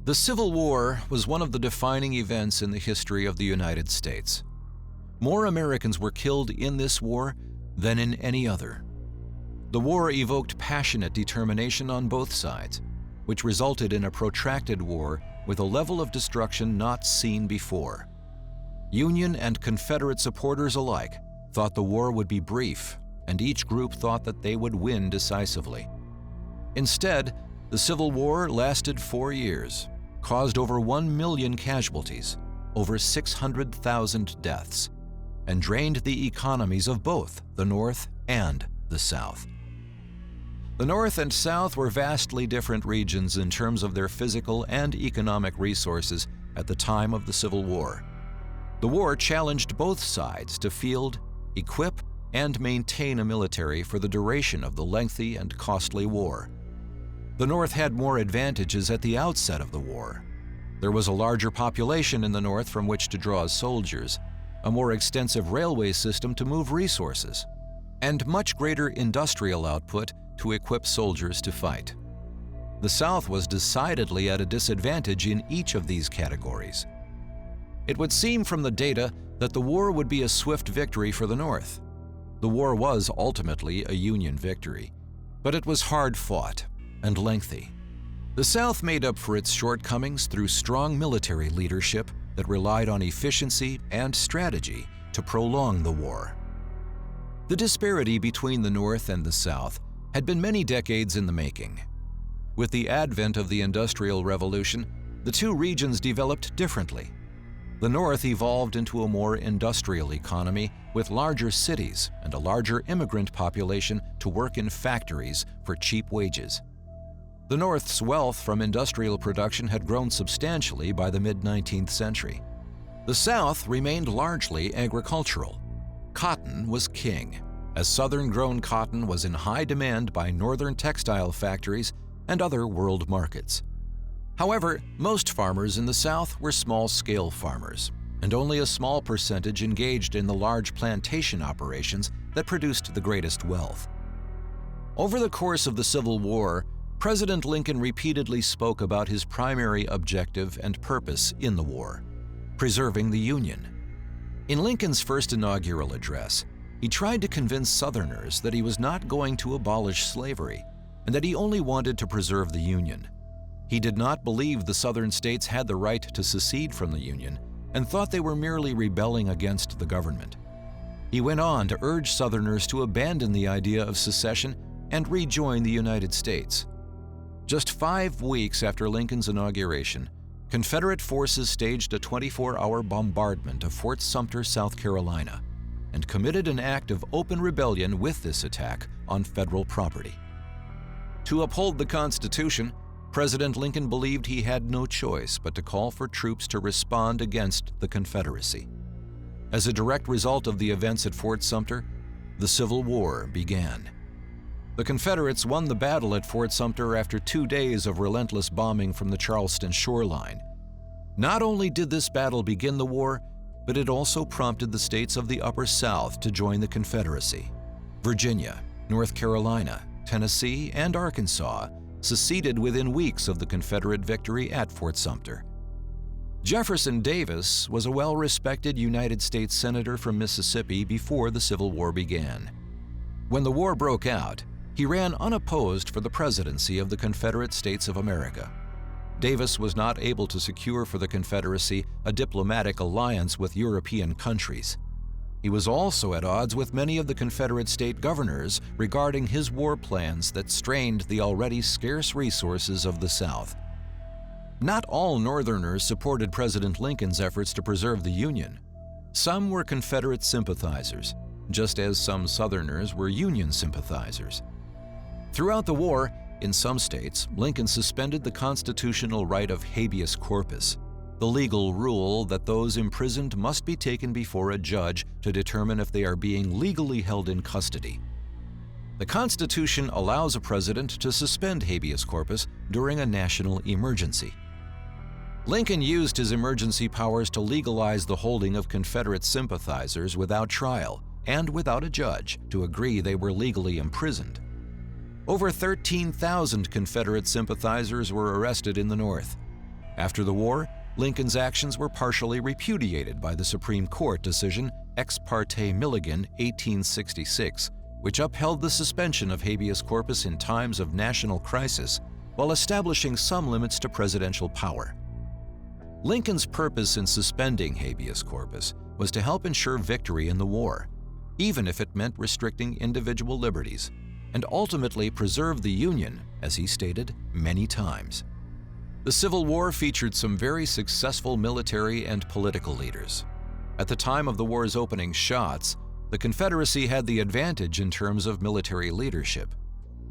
The Civil War was one of the defining events in the history of the United States. More Americans were killed in this war than in any other. The war evoked passionate determination on both sides, which resulted in a protracted war with a level of destruction not seen before. Union and Confederate supporters alike thought the war would be brief, and each group thought that they would win decisively. Instead, the Civil War lasted 4 years, caused over 1 million casualties, over 600,000 deaths, and drained the economies of both the North and the South. The North and South were vastly different regions in terms of their physical and economic resources at the time of the Civil War. The war challenged both sides to field, equip, and maintain a military for the duration of the lengthy and costly war. The North had more advantages at the outset of the war. There was a larger population in the North from which to draw soldiers, a more extensive railway system to move resources, and much greater industrial output to equip soldiers to fight. The South was decidedly at a disadvantage in each of these categories. It would seem from the data that the war would be a swift victory for the North. The war was ultimately a Union victory, but it was hard-fought and lengthy. The South made up for its shortcomings through strong military leadership that relied on efficiency and strategy to prolong the war. The disparity between the North and the South had been many decades in the making. With the advent of the Industrial Revolution, the two regions developed differently. The North evolved into a more industrial economy with larger cities and a larger immigrant population to work in factories for cheap wages. The North's wealth from industrial production had grown substantially by the mid-19th century. The South remained largely agricultural. Cotton was king, as Southern-grown cotton was in high demand by Northern textile factories and other world markets. However, most farmers in the South were small-scale farmers, and only a small percentage engaged in the large plantation operations that produced the greatest wealth. Over the course of the Civil War, President Lincoln repeatedly spoke about his primary objective and purpose in the war: preserving the Union. In Lincoln's first inaugural address, he tried to convince Southerners that he was not going to abolish slavery and that he only wanted to preserve the Union. He did not believe the Southern states had the right to secede from the Union and thought they were merely rebelling against the government. He went on to urge Southerners to abandon the idea of secession and rejoin the United States. Just 5 weeks after Lincoln's inauguration, Confederate forces staged a 24-hour bombardment of Fort Sumter, South Carolina, and committed an act of open rebellion with this attack on federal property. To uphold the Constitution, President Lincoln believed he had no choice but to call for troops to respond against the Confederacy. As a direct result of the events at Fort Sumter, the Civil War began. The Confederates won the battle at Fort Sumter after 2 days of relentless bombing from the Charleston shoreline. Not only did this battle begin the war, but it also prompted the states of the Upper South to join the Confederacy. Virginia, North Carolina, Tennessee, and Arkansas seceded within weeks of the Confederate victory at Fort Sumter. Jefferson Davis was a well-respected United States Senator from Mississippi before the Civil War began. When the war broke out, he ran unopposed for the presidency of the Confederate States of America. Davis was not able to secure for the Confederacy a diplomatic alliance with European countries. He was also at odds with many of the Confederate state governors regarding his war plans that strained the already scarce resources of the South. Not all Northerners supported President Lincoln's efforts to preserve the Union. Some were Confederate sympathizers, just as some Southerners were Union sympathizers. Throughout the war, in some states, Lincoln suspended the constitutional right of habeas corpus, the legal rule that those imprisoned must be taken before a judge to determine if they are being legally held in custody. The Constitution allows a president to suspend habeas corpus during a national emergency. Lincoln used his emergency powers to legalize the holding of Confederate sympathizers without trial and without a judge to agree they were legally imprisoned. Over 13,000 Confederate sympathizers were arrested in the North. After the war, Lincoln's actions were partially repudiated by the Supreme Court decision Ex parte Milligan 1866, which upheld the suspension of habeas corpus in times of national crisis while establishing some limits to presidential power. Lincoln's purpose in suspending habeas corpus was to help ensure victory in the war, even if it meant restricting individual liberties, and ultimately preserve the Union, as he stated many times. The Civil War featured some very successful military and political leaders. At the time of the war's opening shots, the Confederacy had the advantage in terms of military leadership.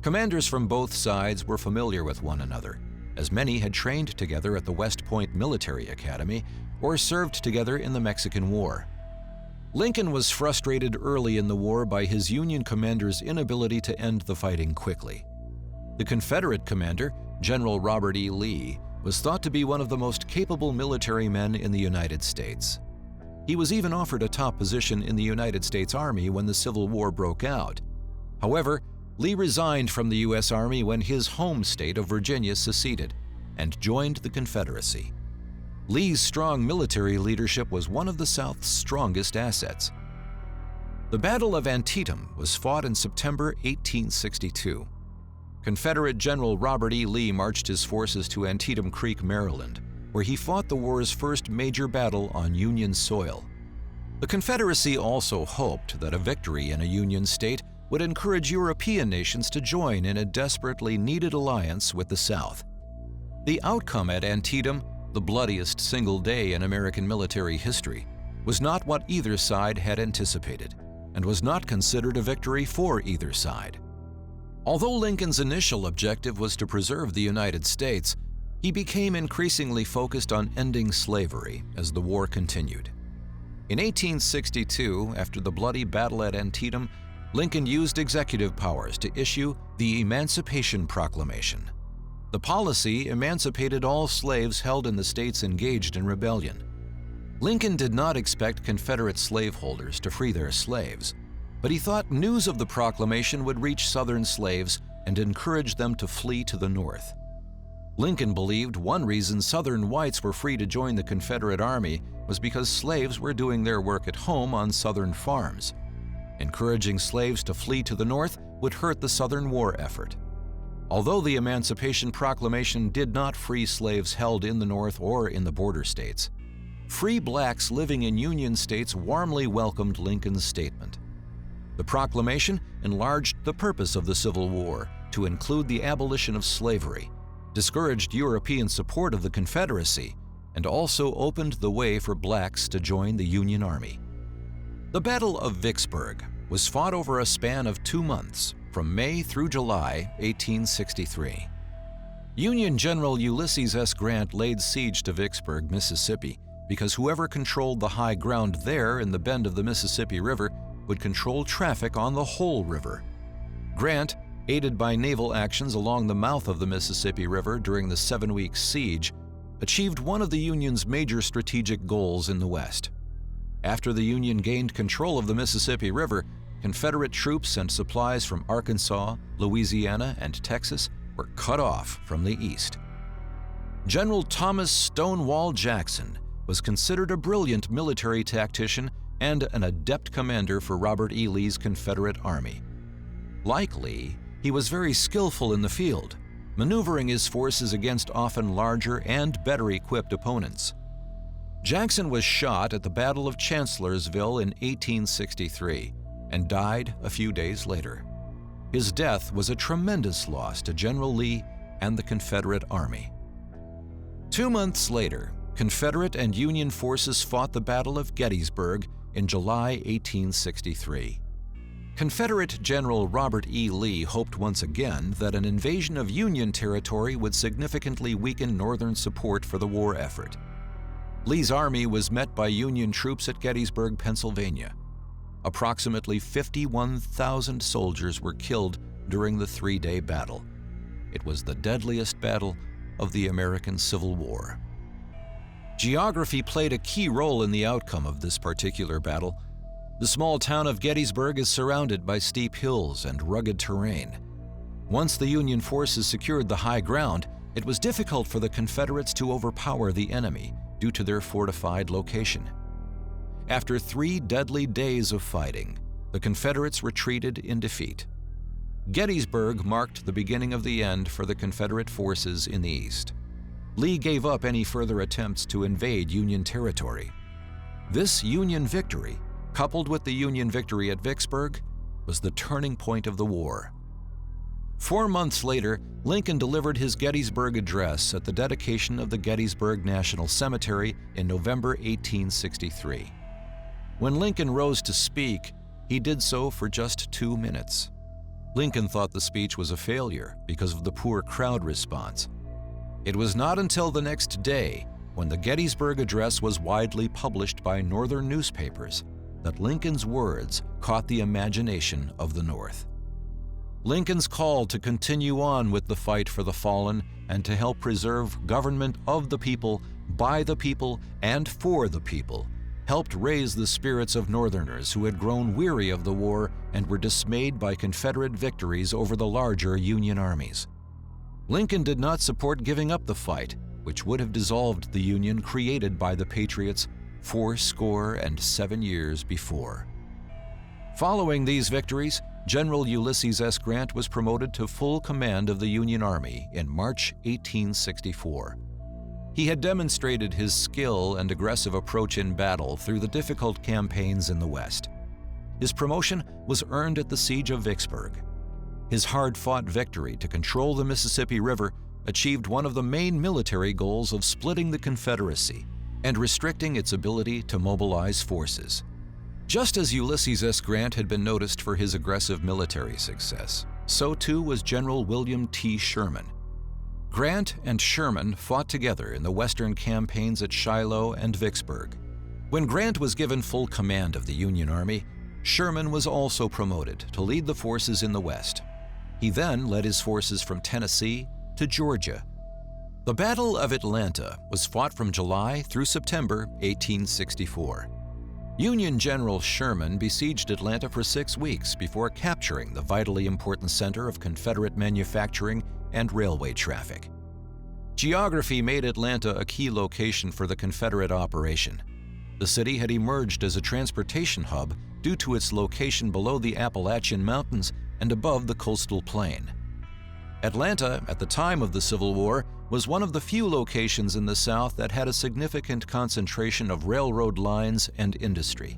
Commanders from both sides were familiar with one another, as many had trained together at the West Point Military Academy or served together in the Mexican War. Lincoln was frustrated early in the war by his Union commanders' inability to end the fighting quickly. The Confederate commander, General Robert E. Lee, was thought to be one of the most capable military men in the United States. He was even offered a top position in the United States Army when the Civil War broke out. However, Lee resigned from the U.S. Army when his home state of Virginia seceded and joined the Confederacy. Lee's strong military leadership was one of the South's strongest assets. The Battle of Antietam was fought in September 1862. Confederate General Robert E. Lee marched his forces to Antietam Creek, Maryland, where he fought the war's first major battle on Union soil. The Confederacy also hoped that a victory in a Union state would encourage European nations to join in a desperately needed alliance with the South. The outcome at Antietam, the bloodiest single day in American military history, was not what either side had anticipated, and was not considered a victory for either side. Although Lincoln's initial objective was to preserve the United States, he became increasingly focused on ending slavery as the war continued. In 1862, after the bloody battle at Antietam, Lincoln used executive powers to issue the Emancipation Proclamation. The policy emancipated all slaves held in the states engaged in rebellion. Lincoln did not expect Confederate slaveholders to free their slaves, but he thought news of the proclamation would reach Southern slaves and encourage them to flee to the North. Lincoln believed one reason Southern whites were free to join the Confederate Army was because slaves were doing their work at home on Southern farms. Encouraging slaves to flee to the North would hurt the Southern war effort. Although the Emancipation Proclamation did not free slaves held in the North or in the border states, free blacks living in Union states warmly welcomed Lincoln's statement. The proclamation enlarged the purpose of the Civil War to include the abolition of slavery, discouraged European support of the Confederacy, and also opened the way for blacks to join the Union Army. The Battle of Vicksburg was fought over a span of 2 months, from May through July 1863. Union General Ulysses S. Grant laid siege to Vicksburg, Mississippi, because whoever controlled the high ground there in the bend of the Mississippi River would control traffic on the whole river. Grant, aided by naval actions along the mouth of the Mississippi River during the 7-week siege, achieved one of the Union's major strategic goals in the West. After the Union gained control of the Mississippi River, Confederate troops and supplies from Arkansas, Louisiana, and Texas were cut off from the east. General Thomas Stonewall Jackson was considered a brilliant military tactician and an adept commander for Robert E. Lee's Confederate Army. Like Lee, he was very skillful in the field, maneuvering his forces against often larger and better equipped opponents. Jackson was shot at the Battle of Chancellorsville in 1863 and died a few days later. His death was a tremendous loss to General Lee and the Confederate Army. 2 months later, Confederate and Union forces fought the Battle of Gettysburg in July 1863. Confederate General Robert E. Lee hoped once again that an invasion of Union territory would significantly weaken Northern support for the war effort. Lee's army was met by Union troops at Gettysburg, Pennsylvania. Approximately 51,000 soldiers were killed during the 3-day battle. It was the deadliest battle of the American Civil War. Geography played a key role in the outcome of this particular battle. The small town of Gettysburg is surrounded by steep hills and rugged terrain. Once the Union forces secured the high ground, It was difficult for the Confederates to overpower the enemy due to their fortified location. After 3 deadly days of fighting, the Confederates retreated in defeat. Gettysburg marked the beginning of the end for the Confederate forces in the East. Lee gave up any further attempts to invade Union territory. This Union victory, coupled with the Union victory at Vicksburg, was the turning point of the war. 4 months later, Lincoln delivered his Gettysburg Address at the dedication of the Gettysburg National Cemetery in November 1863. When Lincoln rose to speak, he did so for just 2 minutes. Lincoln thought the speech was a failure because of the poor crowd response. It was not until the next day, when the Gettysburg Address was widely published by Northern newspapers, that Lincoln's words caught the imagination of the North. Lincoln's call to continue on with the fight for the fallen and to help preserve government of the people, by the people, and for the people helped raise the spirits of Northerners who had grown weary of the war and were dismayed by Confederate victories over the larger Union armies. Lincoln did not support giving up the fight, which would have dissolved the Union created by the Patriots 77 years before. Following these victories, General Ulysses S. Grant was promoted to full command of the Union Army in March 1864. He had demonstrated his skill and aggressive approach in battle through the difficult campaigns in the West. His promotion was earned at the Siege of Vicksburg. His hard-fought victory to control the Mississippi River achieved one of the main military goals of splitting the Confederacy and restricting its ability to mobilize forces. Just as Ulysses S. Grant had been noticed for his aggressive military success, so too was General William T. Sherman. Grant and Sherman fought together in the Western campaigns at Shiloh and Vicksburg. When Grant was given full command of the Union Army, Sherman was also promoted to lead the forces in the West. He then led his forces from Tennessee to Georgia. The Battle of Atlanta was fought from July through September 1864. Union General Sherman besieged Atlanta for 6 weeks before capturing the vitally important center of Confederate manufacturing and railway traffic. Geography made Atlanta a key location for the Confederate operation. The city had emerged as a transportation hub due to its location below the Appalachian Mountains and above the coastal plain. Atlanta, at the time of the Civil War, was one of the few locations in the South that had a significant concentration of railroad lines and industry.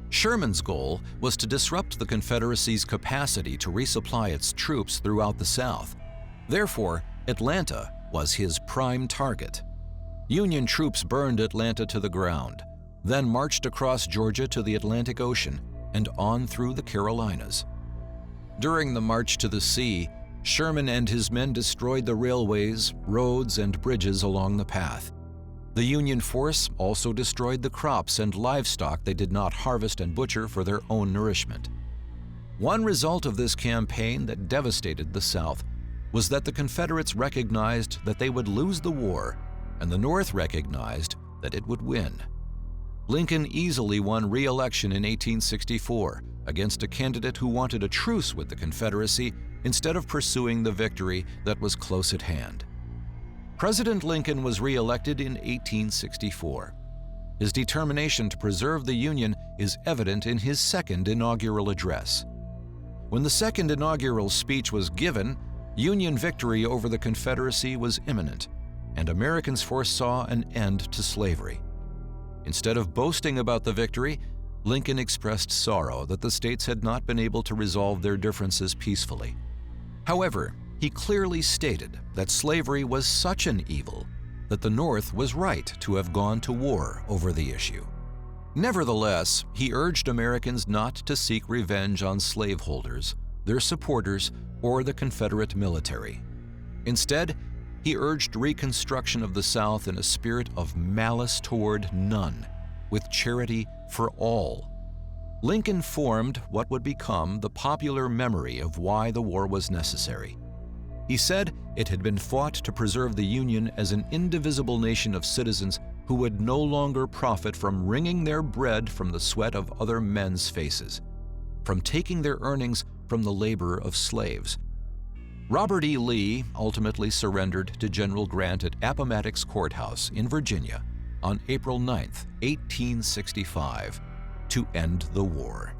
Sherman's goal was to disrupt the Confederacy's capacity to resupply its troops throughout the South. Therefore, Atlanta was his prime target. Union troops burned Atlanta to the ground, then marched across Georgia to the Atlantic Ocean and on through the Carolinas. During the march to the sea, Sherman and his men destroyed the railways, roads, and bridges along the path. The Union force also destroyed the crops and livestock they did not harvest and butcher for their own nourishment. One result of this campaign that devastated the South was that the Confederates recognized that they would lose the war, and the North recognized that it would win. Lincoln easily won re-election in 1864 against a candidate who wanted a truce with the Confederacy instead of pursuing the victory that was close at hand. President Lincoln was re-elected in 1864. His determination to preserve the Union is evident in his second inaugural address. When the second inaugural speech was given, Union victory over the Confederacy was imminent, and Americans foresaw an end to slavery. Instead of boasting about the victory, Lincoln expressed sorrow that the states had not been able to resolve their differences peacefully. However, he clearly stated that slavery was such an evil that the North was right to have gone to war over the issue. Nevertheless, he urged Americans not to seek revenge on slaveholders, their supporters, or the Confederate military. Instead, he urged reconstruction of the South in a spirit of malice toward none, with charity for all. Lincoln formed what would become the popular memory of why the war was necessary. He said it had been fought to preserve the Union as an indivisible nation of citizens who would no longer profit from wringing their bread from the sweat of other men's faces, from taking their earnings from the labor of slaves. Robert E. Lee ultimately surrendered to General Grant at Appomattox Courthouse in Virginia on April 9, 1865, to end the war.